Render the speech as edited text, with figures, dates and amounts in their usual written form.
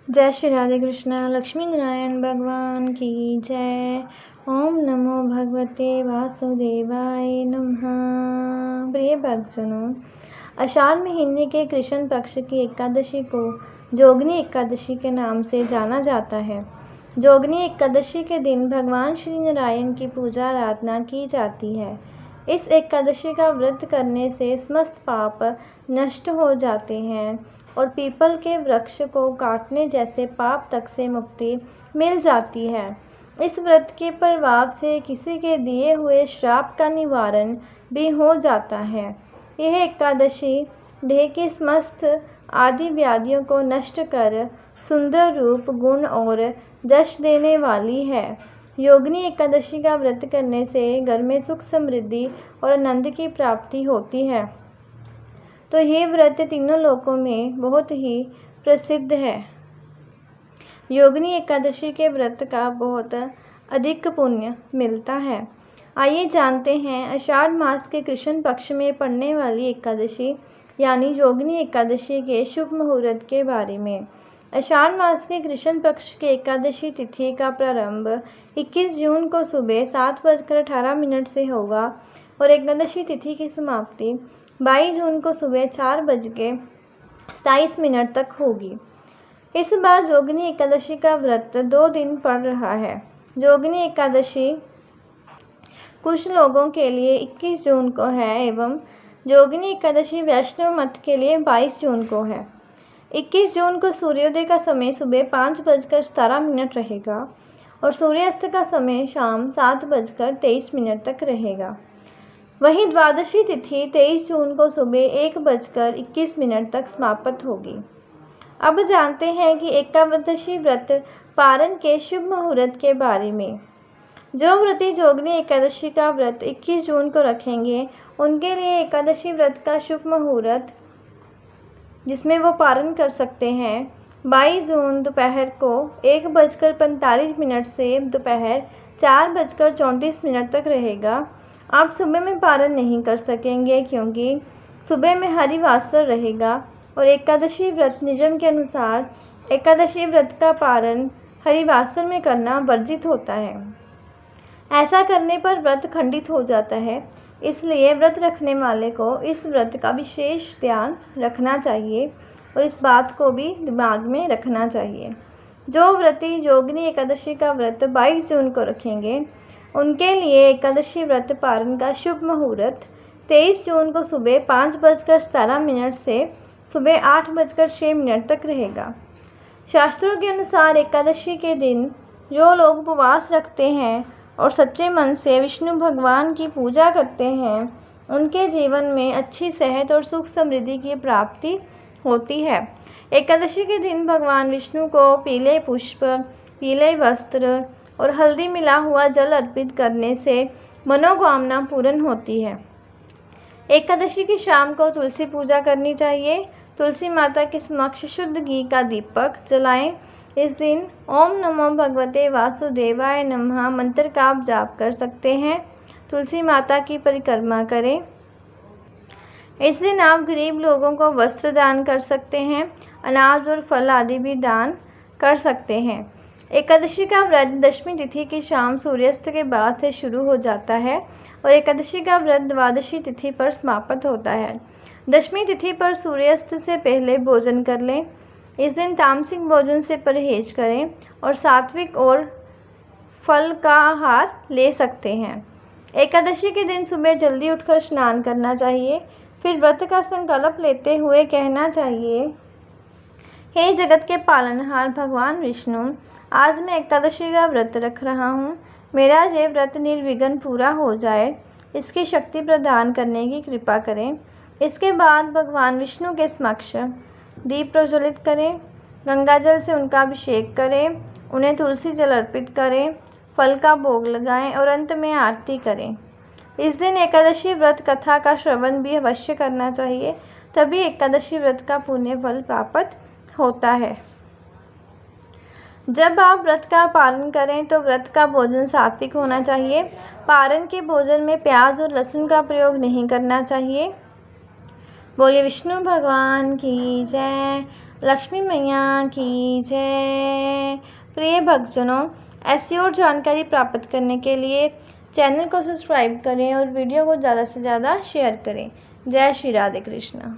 जय श्री राधे कृष्णा। लक्ष्मी नारायण भगवान की जय। ओम नमो भगवते वासुदेवाय नमः। प्रिय भक्तजनों, आषाढ़ महीने के कृष्ण पक्ष की एकादशी को जोगनी एकादशी के नाम से जाना जाता है। जोगनी एकादशी के दिन भगवान श्री नारायण की पूजा आराधना की जाती है। इस एकादशी का व्रत करने से समस्त पाप नष्ट हो जाते हैं और पीपल के वृक्ष को काटने जैसे पाप तक से मुक्ति मिल जाती है। इस व्रत के प्रभाव से किसी के दिए हुए श्राप का निवारण भी हो जाता है। यह एकादशी देह की समस्त आदि व्याधियों को नष्ट कर सुंदर रूप, गुण और यश देने वाली है। योगिनी एकादशी का व्रत करने से घर में सुख, समृद्धि और आनंद की प्राप्ति होती है। तो ये व्रत तीनों लोकों में बहुत ही प्रसिद्ध है। योगिनी एकादशी के व्रत का बहुत अधिक पुण्य मिलता है। आइए जानते हैं आषाढ़ मास के कृष्ण पक्ष में पड़ने वाली एकादशी यानी योगिनी एकादशी के शुभ मुहूर्त के बारे में। आषाढ़ मास के कृष्ण पक्ष के एकादशी तिथि का प्रारंभ 21 जून को सुबह 7:18 से होगा और एकादशी तिथि की समाप्ति 22 जून को सुबह 4:27 तक होगी। इस बार जोगिनी एकादशी का व्रत 2 दिन पड़ रहा है। जोगिनी एकादशी कुछ लोगों के लिए 21 जून को है एवं जोगिनी एकादशी वैष्णव मत के लिए 22 जून को है। 21 जून को सूर्योदय का समय सुबह 5:17 रहेगा और सूर्यास्त का समय शाम 7:23 तक रहेगा। वहीं द्वादशी तिथि 23 जून को सुबह 1:21 तक समाप्त होगी। अब जानते हैं कि एकादशी व्रत पारण के शुभ मुहूर्त के बारे में। जो व्रती जोगिनी एकादशी का व्रत 21 जून को रखेंगे उनके लिए एकादशी व्रत का शुभ मुहूर्त जिसमें वो पारण कर सकते हैं 22 जून दोपहर को 1:45 से दोपहर 4:34 तक रहेगा। आप सुबह में पारण नहीं कर सकेंगे क्योंकि सुबह में हरिवासर रहेगा और एकादशी व्रत नियम के अनुसार एकादशी व्रत का पारण हरिवासर में करना वर्जित होता है। ऐसा करने पर व्रत खंडित हो जाता है, इसलिए व्रत रखने वाले को इस व्रत का विशेष ध्यान रखना चाहिए और इस बात को भी दिमाग में रखना चाहिए। जो व्रती योगिनी एकादशी का व्रत 22 जून को रखेंगे उनके लिए एकादशी व्रत पारण का शुभ मुहूर्त 23 जून को सुबह 5:17 से सुबह 8:06 तक रहेगा। शास्त्रों के अनुसार एकादशी के दिन जो लोग उपवास रखते हैं और सच्चे मन से विष्णु भगवान की पूजा करते हैं उनके जीवन में अच्छी सेहत और सुख समृद्धि की प्राप्ति होती है। एकादशी के दिन भगवान विष्णु को पीले पुष्प, पीले वस्त्र और हल्दी मिला हुआ जल अर्पित करने से मनोकामना पूर्ण होती है। एकादशी की शाम को तुलसी पूजा करनी चाहिए। तुलसी माता के समक्ष शुद्ध घी का दीपक जलाएं। इस दिन ओम नमो भगवते वासुदेवाय नमः मंत्र का आप जाप कर सकते हैं। तुलसी माता की परिक्रमा करें। इस दिन आप गरीब लोगों को वस्त्र दान कर सकते हैं। अनाज और फल आदि भी दान कर सकते हैं। एकादशी का व्रत दशमी तिथि की शाम सूर्यास्त के बाद से शुरू हो जाता है और एकादशी का व्रत द्वादशी तिथि पर समाप्त होता है। दशमी तिथि पर सूर्यास्त से पहले भोजन कर लें। इस दिन तामसिक भोजन से परहेज करें और सात्विक और फल का आहार ले सकते हैं। एकादशी के दिन सुबह जल्दी उठकर स्नान करना चाहिए। फिर व्रत का संकल्प लेते हुए कहना चाहिए, हे जगत के पालनहार भगवान विष्णु, आज मैं एकादशी का व्रत रख रहा हूँ। मेरा ये व्रत निर्विघ्न पूरा हो जाए, इसकी शक्ति प्रदान करने की कृपा करें। इसके बाद भगवान विष्णु के समक्ष दीप प्रज्वलित करें, गंगाजल से उनका अभिषेक करें, उन्हें तुलसी जल अर्पित करें, फल का भोग लगाएं और अंत में आरती करें। इस दिन एकादशी व्रत कथा का श्रवण भी अवश्य करना चाहिए, तभी एकादशी व्रत का पुण्य फल प्राप्त होता है। जब आप व्रत का पालन करें तो व्रत का भोजन सात्विक होना चाहिए। पारण के भोजन में प्याज और लहसुन का प्रयोग नहीं करना चाहिए। बोलिए विष्णु भगवान की जय। लक्ष्मी मैया की जय। प्रिय भक्तजनों, ऐसी और जानकारी प्राप्त करने के लिए चैनल को सब्सक्राइब करें और वीडियो को ज़्यादा से ज़्यादा शेयर करें। जय श्री राधे कृष्ण।